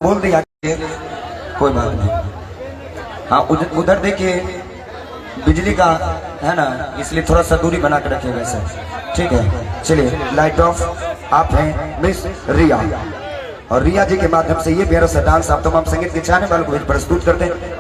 बोल दिया कोई बात नहीं। हाँ उधर देखिए बिजली का है ना, इसलिए थोड़ा सा दूरी बना कर रखिएगा सर, ठीक है। चलिए लाइट ऑफ। आप हैं मिस रिया, और रिया जी के माध्यम से ये प्यारा सा डांस आप तमाम संगीत के चाहने वालों को प्रस्तुत करते हैं।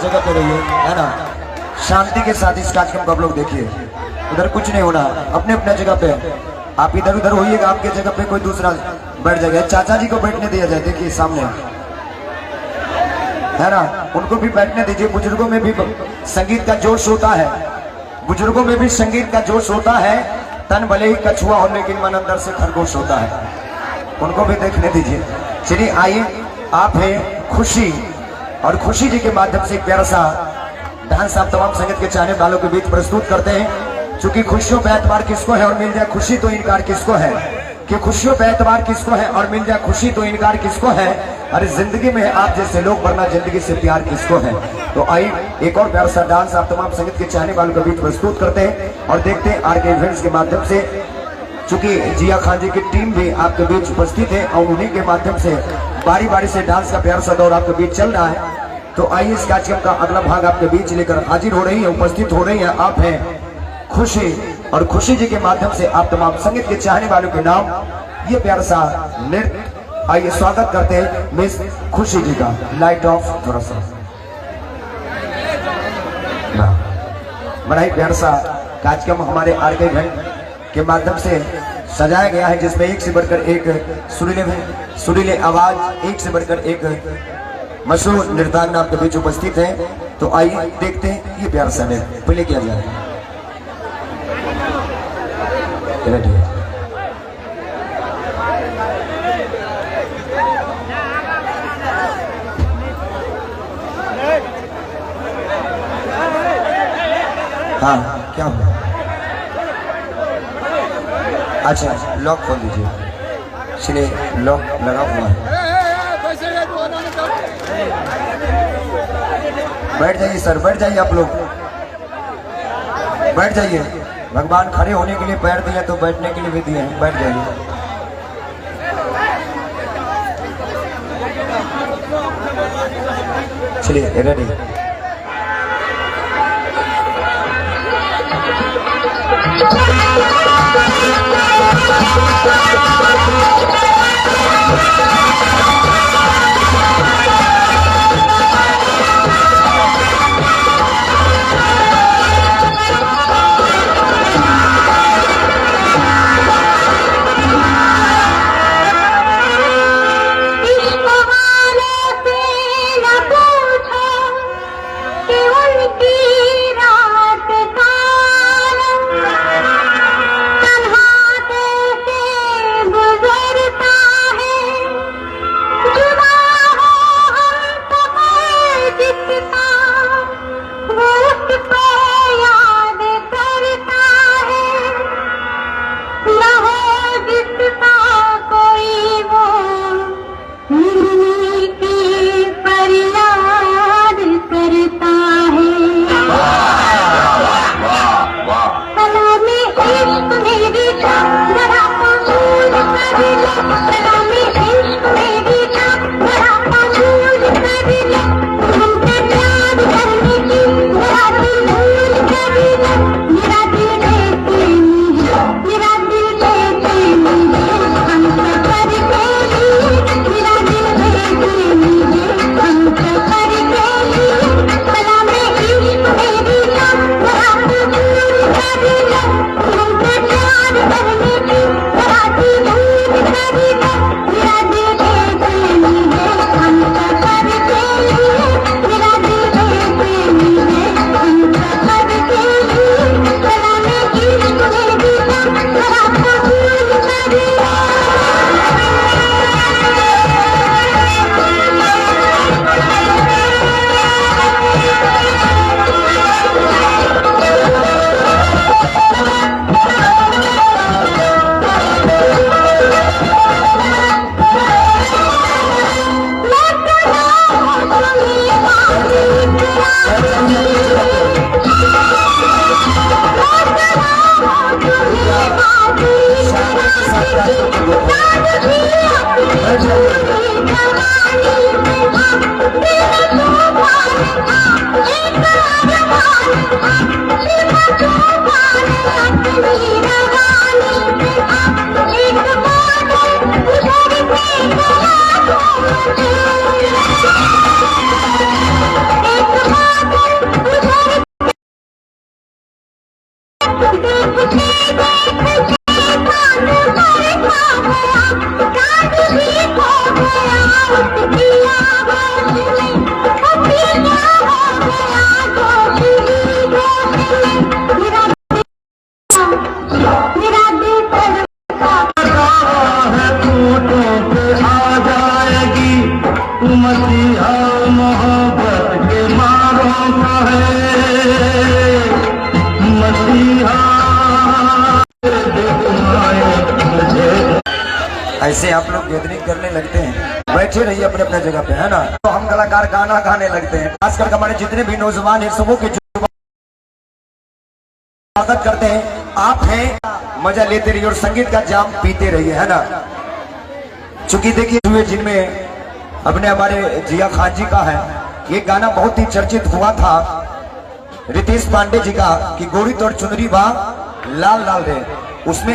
जगह पे रहिए, है ना। शांति के साथ इस कार्यक्रम को आप लोग देखिए। उधर कुछ नहीं होना, अपने अपने जगह पे आप इधर उधर होइएगा, आपके जगह पे कोई दूसरा बैठ जाएगा। चाचा जी को बैठने दिया जाए, देखिए सामने, है ना, उनको भी बैठने दीजिए। बुजुर्गों में भी संगीत का जोश होता है, बुजुर्गों में भी संगीत का जोश होता है। तन भले ही कछुआ हो लेकिन मन अंदर से खरगोश होता है, उनको भी देखने दीजिए। चलिए आइए, आप हैं खुशी, और खुशी जी के माध्यम से एक प्यारा सा डांस आप तमाम संगीत के चाहने वालों के बीच प्रस्तुत करते हैं। चूंकि खुशियों पे एतबार किसको है और मिल जाए खुशी तो इनकार किसको है, कि खुशियों पे एतबार किसको है और मिल जाए खुशी तो इनकार किसको है। अरे जिंदगी में आप जैसे लोग, वरना जिंदगी से प्यार किसको है। तो आइए एक और प्यारा सा डांस आप तमाम संगीत के चाहने वालों के बीच प्रस्तुत करते हैं और देखते हैं आर के इवेंट्स के माध्यम से। चूंकि जिया खान जी की टीम भी आपके बीच उपस्थित है और उन्हीं के माध्यम से बारी बारी से डांस का प्यारा सा दौर आपके बीच चल रहा है। तो आइए इस कार्यक्रम का अगला भाग आपके बीच लेकर हाजिर हो रही है, उपस्थित हो रही है। आप हैं खुशी, और खुशी जी के माध्यम से आप तमाम संगीत के चाहने वालों के नाम ये प्यारा सा नृत्य। आइए स्वागत करते हैं मिस खुशी जी का। लाइट ऑफ, थोड़ा सा बड़ा ही प्यारा सा कार्यक्रम हमारे आर के इवेंट के माध्यम से सजाया गया है, जिसमें एक से बढ़कर एक सुरीले आवाज, एक से बढ़कर एक मशहूर नृत्यांगना आपके बीच उपस्थित है। तो आइए देखते हैं ये प्यारा सा नृत्य पहले किया जाए। हाँ क्या हुआ? अच्छा लॉक खोल दीजिए, चलिए लॉक लगा हुआ है। बैठ जाइए सर, बैठ जाइए आप लोग, बैठ जाइए। भगवान खड़े होने के लिए पैर दिए तो बैठने के लिए भी दिए हैं, बैठ जाइए। चलिए रेडी। मसीहा मोहब्बत के मारों का है मसीहा। ऐसे आप लोग गैदरिंग करने लगते हैं, बैठे रहिए अपने अपने जगह पे, है ना। तो हम कलाकार गाना गाने लगते हैं, खासकर हमारे जितने भी नौजवान हैं सबों के स्वागत करते हैं। आप हैं, मजा लेते रहिए और संगीत का जाम पीते रहिए, है ना। चूंकि देखिए हुए जिनमें अपने हमारे जिया खान जी का है, ये गाना बहुत ही चर्चित हुआ था रितेश पांडे जी का कि गोरी तोड़ चुनरी बा लाल लाल रे, उसमें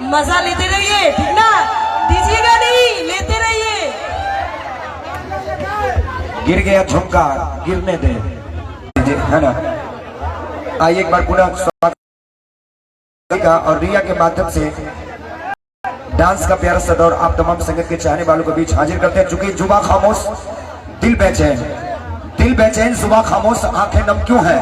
मजा लेते रहिए, ठीक ना, दीजिएगा नहीं, लेते रहिए। गिर गया झुमका, गिरने दे, है ना। आइए एक बार पुनः स्वागत का और रिया के माध्यम से डांस का प्यारा सा दौर आप तमाम संगत के चाहने वालों के बीच हाजिर करते हैं। चूंकि जुबा खामोश दिल बेचैन, जुबा खामोश आंखें नम क्यों है।